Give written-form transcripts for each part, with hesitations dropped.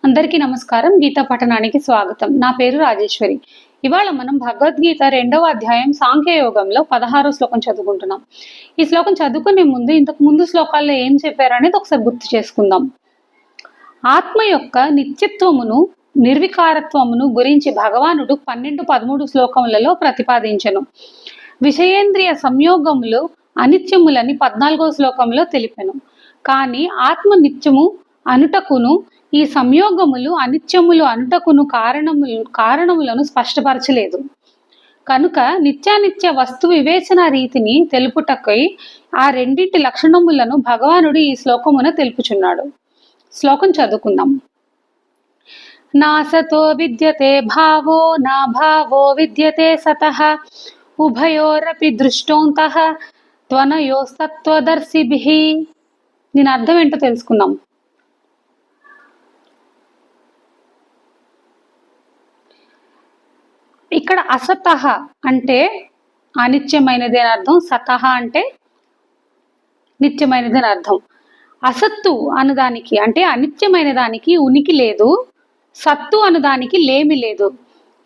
అందరికీ నమస్కారం. గీతా పఠనానికి స్వాగతం. నా పేరు రాజేశ్వరి. ఇవాళ మనం భగవద్గీత 2వ అధ్యాయం సాంఖ్యయోగంలో 16వ శ్లోకం చదువుకుంటున్నాం. ఈ శ్లోకం చదువుకునే ముందు ఇంతకు ముందు శ్లోకాల్లో ఏం చెప్పారనేది ఒకసారి గుర్తు చేసుకుందాం. ఆత్మ యొక్క నిత్యత్వమును, నిర్వికారత్వమును గురించి భగవానుడు 12-13 శ్లోకములలో ప్రతిపాదించెను. విషయేంద్రియ సంయోగములు అనిత్యములని 14వ శ్లోకంలో తెలిపెను. కానీ ఆత్మ నిత్యము అనుటకును ఈ సంయోగములు అనిత్యములు అనుటకును కారణములను స్పష్టపరచలేదు. కనుక నిత్యానిత్య వస్తు వివేచన రీతిని తెలుపుటకై ఆ రెండింటి లక్షణములను భగవానుడు ఈ శ్లోకమున తెలుపుచున్నాడు. శ్లోకం చదువుకుందాం. నాసతో విద్యతే భావో నా భావో విద్యతే సతః ఉభయోరపి దృష్టోంతః త్వనయోస్తత్వదర్శిభిః. దీని అర్థం ఏంటో తెలుసుకుందాం. ఇక్కడ అసతః అంటే అనిత్యమైనది అని అర్థం, సతః అంటే నిత్యమైనది అని అర్థం. అసత్తు అనుదానికి అంటే అనిత్యమైన దానికి ఉనికి లేదు, సత్తు అనుదానికి లేమి లేదు.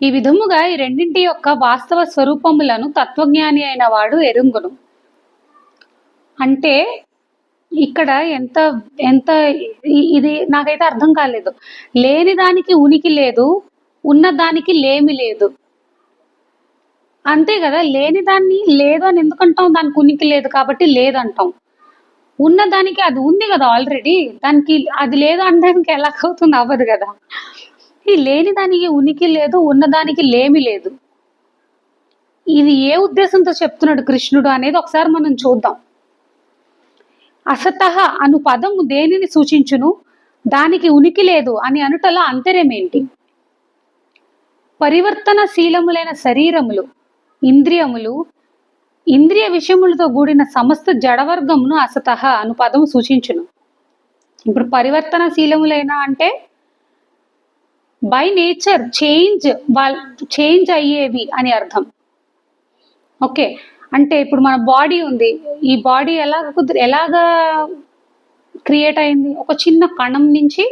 ఈ విధముగా ఈ రెండింటి యొక్క వాస్తవ స్వరూపములను తత్వజ్ఞాని అయిన వాడు ఎరుంగును. అంటే ఇక్కడ ఎంత ఎంత ఇది నాకైతే అర్థం కాలేదు. లేని దానికి ఉనికి లేదు, ఉన్న దానికి లేమి లేదు. అంతే కదా, లేని దాన్ని లేదు అని ఎందుకంటాం? దానికి ఉనికి లేదు కాబట్టి లేదంటాం. ఉన్నదానికి అది ఉంది కదా ఆల్రెడీ, దానికి అది లేదు అనడానికి ఎలా అవుతుంది? అవ్వదు కదా. ఈ లేని దానికి ఉనికి లేదు, ఉన్నదానికి లేమి లేదు. ఇది ఏ ఉద్దేశంతో చెప్తున్నాడు కృష్ణుడు అనేది ఒకసారి మనం చూద్దాం. అసతః అను పదము దేనిని సూచించును? దానికి ఉనికి లేదు అని అనుటల అంతర్యం ఏంటి? పరివర్తనశీలములైన శరీరములు, ఇంద్రియములు, ఇంద్రియ విషయములతో కూడిన సమస్త జడవర్గమును అసతః అను పదము సూచించును. ఇప్పుడు పరివర్తనశీలములైన అంటే బై నేచర్ చేంజ్ అయ్యేవి అని అర్థం. ఓకే, అంటే ఇప్పుడు మన బాడీ ఉంది. ఈ బాడీ ఎలాగా క్రియేట్ అయింది? ఒక చిన్న కణం నుంచి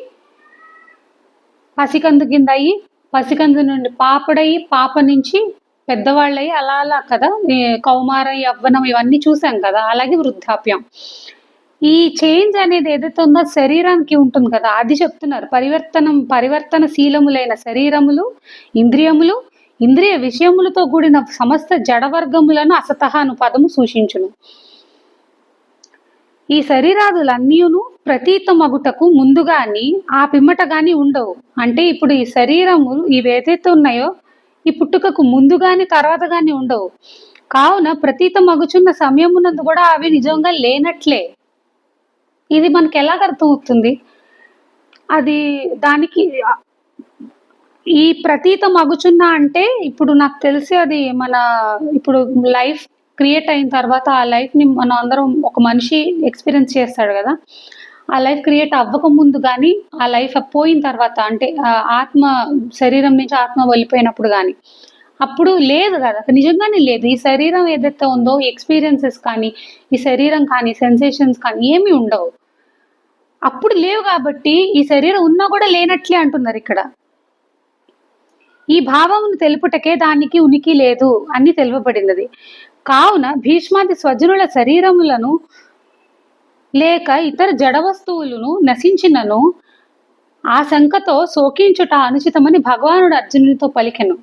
పసికందు కింద అయ్యి, పసికందు నుండి పాపడయ్యి, పాప నుంచి పెద్దవాళ్ళయి, అలా అలా కదా. కౌమారం, యవ్వనం ఇవన్నీ చూసాం కదా. అలాగే వృద్ధాప్యం. ఈ చేంజ్ అనేది ఏదైతే ఉందో శరీరానికి ఉంటుంది కదా, అది చెప్తున్నారు. పరివర్తనశీలములైన శరీరములు, ఇంద్రియములు, ఇంద్రియ విషయములతో కూడిన సమస్త జడవర్గములను అసతః అను పదము సూచించును. ఈ శరీరాదులన్నీయును ప్రతీతమగుటకు ముందుగాని ఆ పిమ్మట గాని ఉండవు. అంటే ఇప్పుడు ఈ శరీరము ఇవేదైతే ఉన్నాయో ఈ పుట్టుకకు ముందుగాని తర్వాత గాని ఉండవు. కావున ప్రతీత మగుచున్న సమయమునందు కూడా అవి నిజంగా లేనట్లే. ఇది మనకి ఎలాగ అర్థమవుతుంది? అది దానికి ఈ ప్రతీత మగుచున్న అంటే ఇప్పుడు నాకు తెలిసి అది మన ఇప్పుడు లైఫ్ క్రియేట్ అయిన తర్వాత ఆ లైఫ్ని మనం అందరం ఒక మనిషి ఎక్స్పీరియన్స్ చేస్తాడు కదా. ఆ లైఫ్ క్రియేట్ అవ్వక ముందు కానీ ఆ లైఫ్ పోయిన తర్వాత, అంటే ఆత్మ శరీరం నుంచి ఆత్మ వెళ్ళిపోయినప్పుడు కానీ అప్పుడు లేదు కదా, నిజంగానే లేదు. ఈ శరీరం ఏదైతే ఉందో ఎక్స్పీరియన్సెస్ కానీ, ఈ శరీరం కానీ, సెన్సేషన్స్ కానీ ఏమీ ఉండవు. అప్పుడు లేవు కాబట్టి ఈ శరీరం ఉన్నా కూడా లేనట్లే అంటున్నారు ఇక్కడ. ఈ భావమును తెలుపుటకే దానికి ఉనికి లేదు అని తెలుపబడినది. కావున భీష్మాది స్వజనుల శరీరములను లేక ఇతర జడ వస్తువులను నశించినను ఆ శంకతో శోకించుట అనుచితమని భగవానుడు అర్జునునితో పలికెను.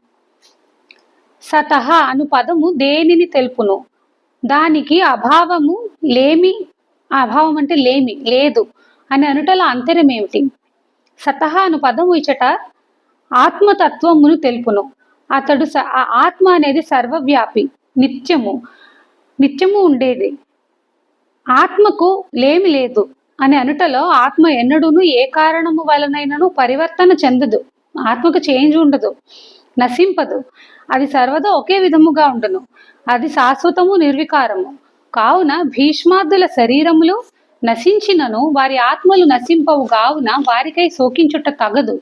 సతః అను పదము దేనిని తెలుపును? దానికి అభావము, లేమి, అభావం అంటే లేమి, లేదు అని అనుటల అంతర్యం ఏమిటి? సతః అను పదము ఇచ్చట ఆత్మతత్వమును తెలుపును. అతడు ఆత్మ అనేది సర్వవ్యాపి, నిత్యము ఉండేది. ఆత్మకు లేమి లేదు అని అనుటలో ఆత్మ ఎన్నడూను ఏ కారణము వలనైనను పరివర్తన చెందదు. ఆత్మకు చేంజ్ ఉండదు, నశింపదు. అది సర్వదా ఒకే విధముగా ఉండును. అది శాశ్వతము, నిర్వికారము. కావున భీష్మాదుల శరీరములు నశించినను వారి ఆత్మలు నశింపవు. కావున వారికై శోకించుట తగదు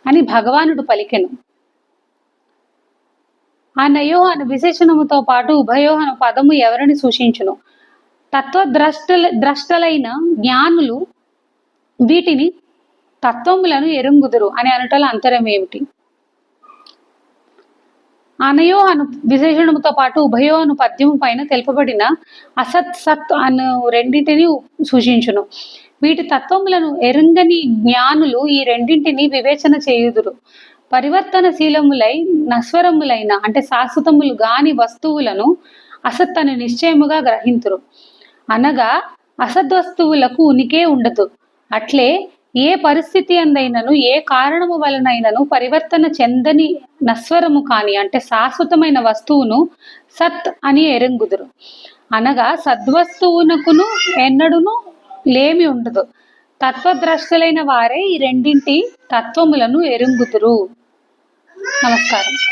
అని భగవానుడు పలికెను. ఆ నయో అను విశేషణముతో పాటు ఉభయో అను పదము ఎవరిని సూచించును? తత్వద్రష్టలైన జ్ఞానులు వీటిని తత్వములను ఎరుంగుదురు అని అనటల అంతరం ఏమిటి? అనయో అను విశేషణముతో పాటు ఉభయో అను పద్యము పైన తెలుపబడిన అసత్ సత్ అను రెండింటిని సూచించును. వీటి తత్వములను ఎరుంగని జ్ఞానులు ఈ రెండింటిని వివేచన చేయుదురు. పరివర్తనశీలములై నశ్వరములైన అంటే శాశ్వతములు గాని వస్తువులను అసత్ అని నిశ్చయముగా గ్రహింతురు. అనగా అసద్వస్తువులకు ఉనికే ఉండదు. అట్లే ఏ పరిస్థితి అందైనను ఏ కారణము వలనైనను పరివర్తన చెందని నశ్వరము కాని అంటే శాశ్వతమైన వస్తువును సత్ అని ఎరుంగుదురు. అనగా సద్వస్తువునకును ఎన్నడును లేమి ఉండదు. తత్వద్రష్టలైన వారే ఈ రెండింటి తత్వములను ఎరుంగుదురు. నమస్కారం.